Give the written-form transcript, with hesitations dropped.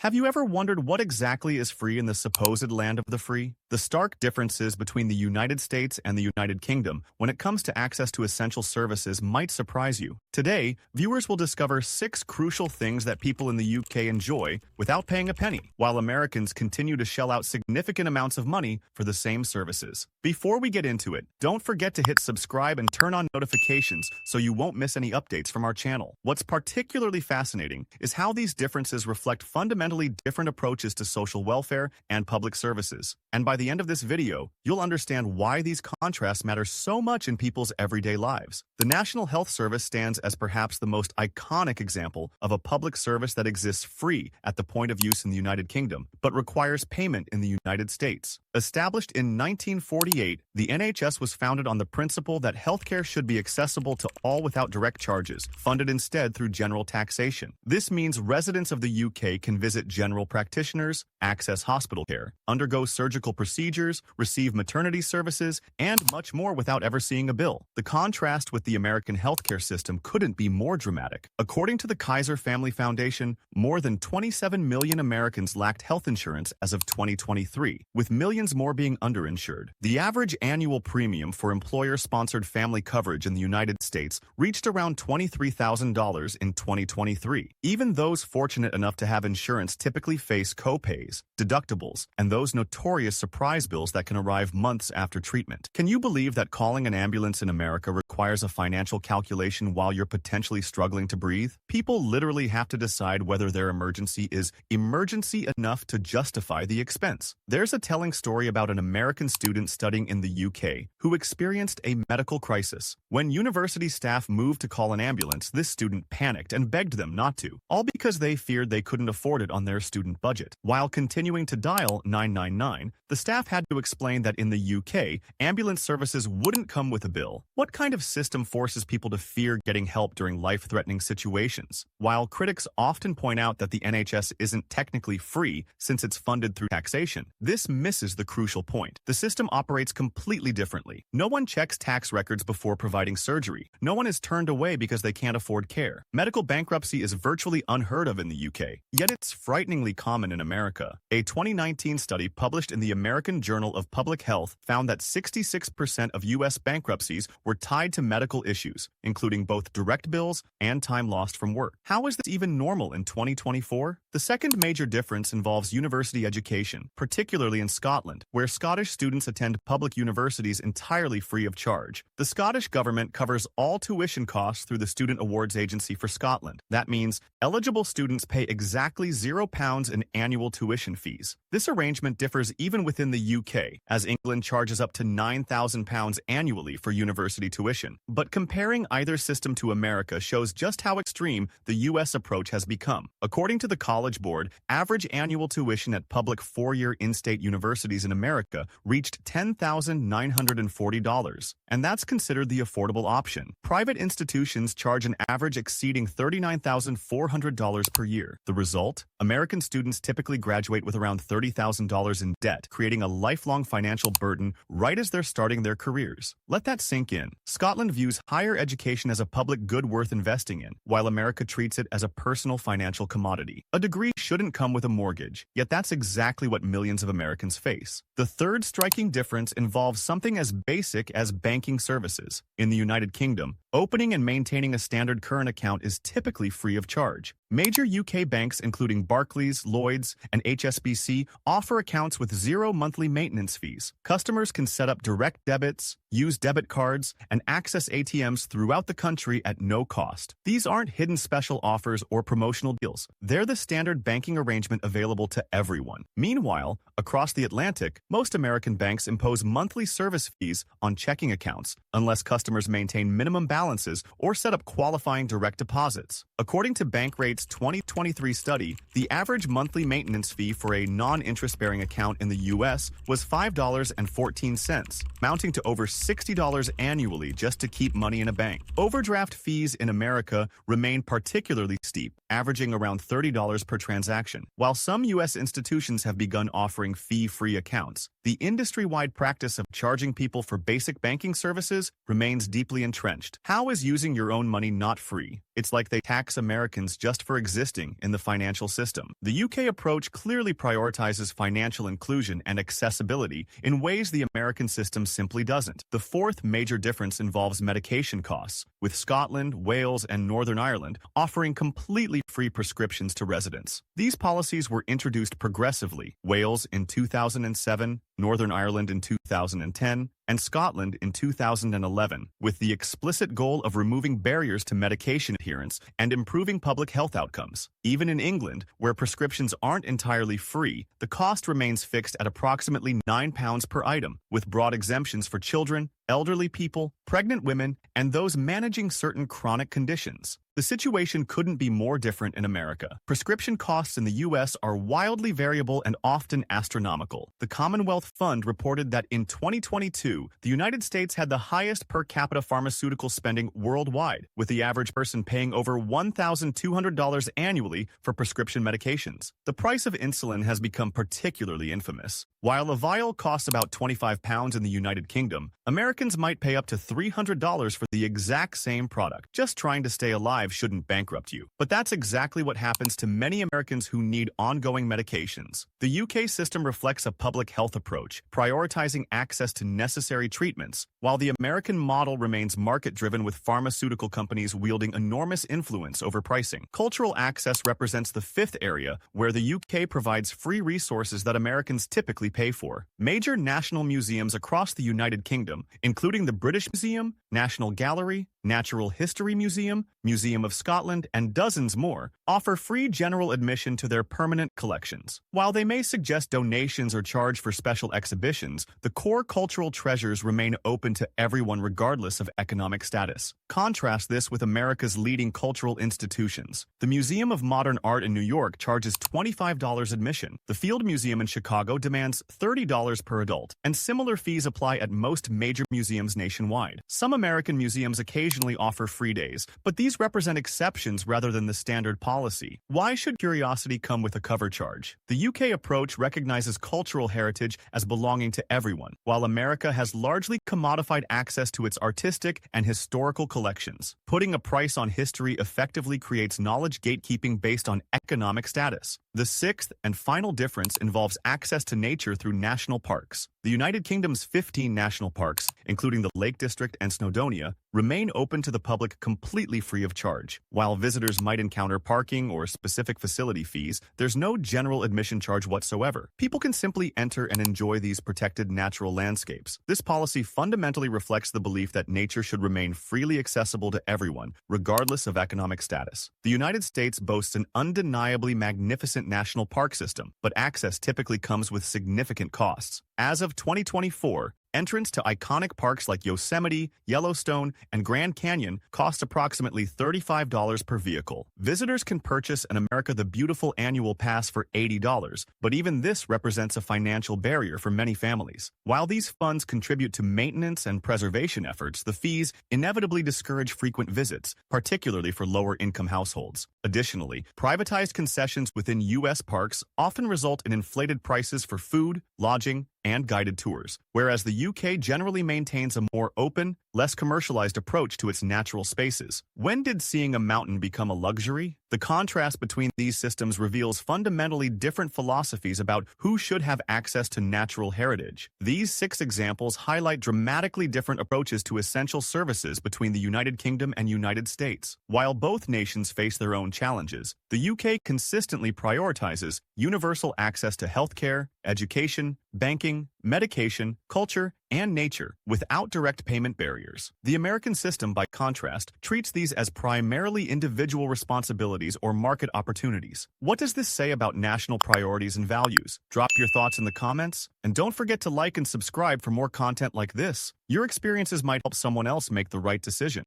Have you ever wondered what exactly is free in the supposed land of the free? The stark differences between the United States and the United Kingdom when it comes to access to essential services might surprise you. Today, viewers will discover 6 crucial things that people in the UK enjoy without paying a penny, while Americans continue to shell out significant amounts of money for the same services. Before we get into it, don't forget to hit subscribe and turn on notifications so you won't miss any updates from our channel. What's particularly fascinating is how these differences reflect fundamentally different approaches to social welfare and public services. And by the end of this video, you'll understand why these contrasts matter so much in people's everyday lives. The National Health Service stands as perhaps the most iconic example of a public service that exists free at the point of use in the United Kingdom, but requires payment in the United States. Established in 1948, the NHS was founded on the principle that healthcare should be accessible to all without direct charges, funded instead through general taxation. This means residents of the UK can visit general practitioners, access hospital care, undergo surgical procedures, receive maternity services, and much more without ever seeing a bill. The contrast with the American healthcare system couldn't be more dramatic. According to the Kaiser Family Foundation, more than 27 million Americans lacked health insurance as of 2023, with millions more being underinsured. The average annual premium for employer-sponsored family coverage in the United States reached around $23,000 in 2023. Even those fortunate enough to have insurance typically face co-pays, deductibles, and those notorious surprise bills that can arrive months after treatment. Can you believe that calling an ambulance in America requires a financial calculation while you're potentially struggling to breathe? People literally have to decide whether their emergency is emergency enough to justify the expense. There's a telling story about an American student studying in the UK who experienced a medical crisis. When university staff moved to call an ambulance, this student panicked and begged them not to, all because they feared they couldn't afford it on their student budget. While continuing to dial 999, the staff had to explain that in the UK, ambulance services wouldn't come with a bill. What kind of system forces people to fear getting help during life-threatening situations? While critics often point out that the NHS isn't technically free since it's funded through taxation, this misses the crucial point. The system operates completely differently. No one checks tax records before providing surgery. No one is turned away because they can't afford care. Medical bankruptcy is virtually unheard of in the UK, yet it's frighteningly common in America. A 2019 study published in the American Journal of Public Health found that 66% of U.S. bankruptcies were tied to medical issues, including both direct bills and time lost from work. How is this even normal in 2024? The second major difference involves university education, particularly in Scotland, where Scottish students attend public universities entirely free of charge. The Scottish government covers all tuition costs through the Student Awards Agency for Scotland. That means eligible students pay exactly £0 in annual tuition fees. This arrangement differs even within the UK, as England charges up to £9,000 annually for university tuition. But comparing either system to America shows just how extreme the US approach has become. According to the College Board, average annual tuition at public 4-year in-state universities in America reached $10,940, and that's considered the affordable option. Private institutions charge an average exceeding $39,400 per year. The result? American students typically graduate with around $30,000 in debt, creating a lifelong financial burden right as they're starting their careers. Let that sink in. Scotland views higher education as a public good worth investing in, while America treats it as a personal financial commodity. A degree shouldn't come with a mortgage, yet that's exactly what millions of Americans face. The third striking difference involves something as basic as banking services. In the United Kingdom, opening and maintaining a standard current account is typically free of charge. Major UK banks including Barclays, Lloyds, and HSBC offer accounts with 0 monthly maintenance fees. Customers can set up direct debits, use debit cards, and access ATMs throughout the country at no cost. These aren't hidden special offers or promotional deals. They're the standard banking arrangement available to everyone. Meanwhile, across the Atlantic, most American banks impose monthly service fees on checking accounts unless customers maintain minimum balances or set up qualifying direct deposits. According to Bankrate's 2023 study, the average monthly maintenance fee for a non-interest-bearing account in the U.S. was $5.14, mounting to over $60 annually just to keep money in a bank. Overdraft fees in America remain particularly steep, averaging around $30 per transaction. While some U.S. institutions have begun offering fee-free accounts, the industry-wide practice of charging people for basic banking services remains deeply entrenched. How is using your own money not free? It's like they tax Americans just for existing in the financial system. system. The UK approach clearly prioritizes financial inclusion and accessibility in ways the American system simply doesn't. The fourth major difference involves medication costs, with Scotland, Wales, and Northern Ireland offering completely free prescriptions to residents. These policies were introduced progressively, Wales in 2007, Northern Ireland in 2010, and Scotland in 2011, with the explicit goal of removing barriers to medication adherence and improving public health outcomes. Even in England, where prescriptions aren't entirely free, the cost remains fixed at approximately £9 per item, with broad exemptions for children, elderly people, pregnant women, and those managing certain chronic conditions. The situation couldn't be more different in America. Prescription costs in the U.S. are wildly variable and often astronomical. The Commonwealth Fund reported that in 2022, the United States had the highest per capita pharmaceutical spending worldwide, with the average person paying over $1,200 annually for prescription medications. The price of insulin has become particularly infamous. While a vial costs about £25 in the United Kingdom, Americans might pay up to $300 for the exact same product. Just trying to stay alive shouldn't bankrupt you. But that's exactly what happens to many Americans who need ongoing medications. The UK system reflects a public health approach, prioritizing access to necessary treatments, while the American model remains market-driven with pharmaceutical companies wielding enormous influence over pricing. Cultural access represents the fifth area where the UK provides free resources that Americans typically pay for. Major national museums across the United Kingdom, including the British Museum, National Gallery, Natural History Museum, Museum of Scotland, and dozens more, offer free general admission to their permanent collections. While they may suggest donations or charge for special exhibitions, the core cultural treasures remain open to everyone regardless of economic status. Contrast this with America's leading cultural institutions. The Museum of Modern Art in New York charges $25 admission. The Field Museum in Chicago demands $30 per adult, and similar fees apply at most major museums nationwide. Some American museums occasionally offer free days, but these represent exceptions rather than the standard policy. Why should curiosity come with a cover charge? The UK approach recognizes cultural heritage as belonging to everyone, while America has largely commodified access to its artistic and historical collections. Putting a price on history effectively creates knowledge gatekeeping based on economic status. The sixth and final difference involves access to nature through national parks. The United Kingdom's 15 national parks, including the Lake District and Snowdonia, remain open to the public completely free of charge. While visitors might encounter parking or specific facility fees, there's no general admission charge whatsoever. People can simply enter and enjoy these protected natural landscapes. This policy fundamentally reflects the belief that nature should remain freely accessible to everyone, regardless of economic status. The United States boasts an undeniably magnificent national park system, but access typically comes with significant costs. As of 2024, entrance to iconic parks like Yosemite, Yellowstone, and Grand Canyon cost approximately $35 per vehicle. Visitors can purchase an America the Beautiful annual pass for $80, but even this represents a financial barrier for many families. While these funds contribute to maintenance and preservation efforts, the fees inevitably discourage frequent visits, particularly for lower-income households. Additionally, privatized concessions within U.S. parks often result in inflated prices for food, lodging, and guided tours, whereas the UK generally maintains a more open, less commercialized approach to its natural spaces. When did seeing a mountain become a luxury? The contrast between these systems reveals fundamentally different philosophies about who should have access to natural heritage. These 6 examples highlight dramatically different approaches to essential services between the United Kingdom and United States. While both nations face their own challenges, the UK consistently prioritizes universal access to healthcare, education, banking, medication, culture, and nature without direct payment barriers. The American system, by contrast, treats these as primarily individual responsibilities or market opportunities. What does this say about national priorities and values? Drop your thoughts in the comments, and don't forget to like and subscribe for more content like this. Your experiences might help someone else make the right decision.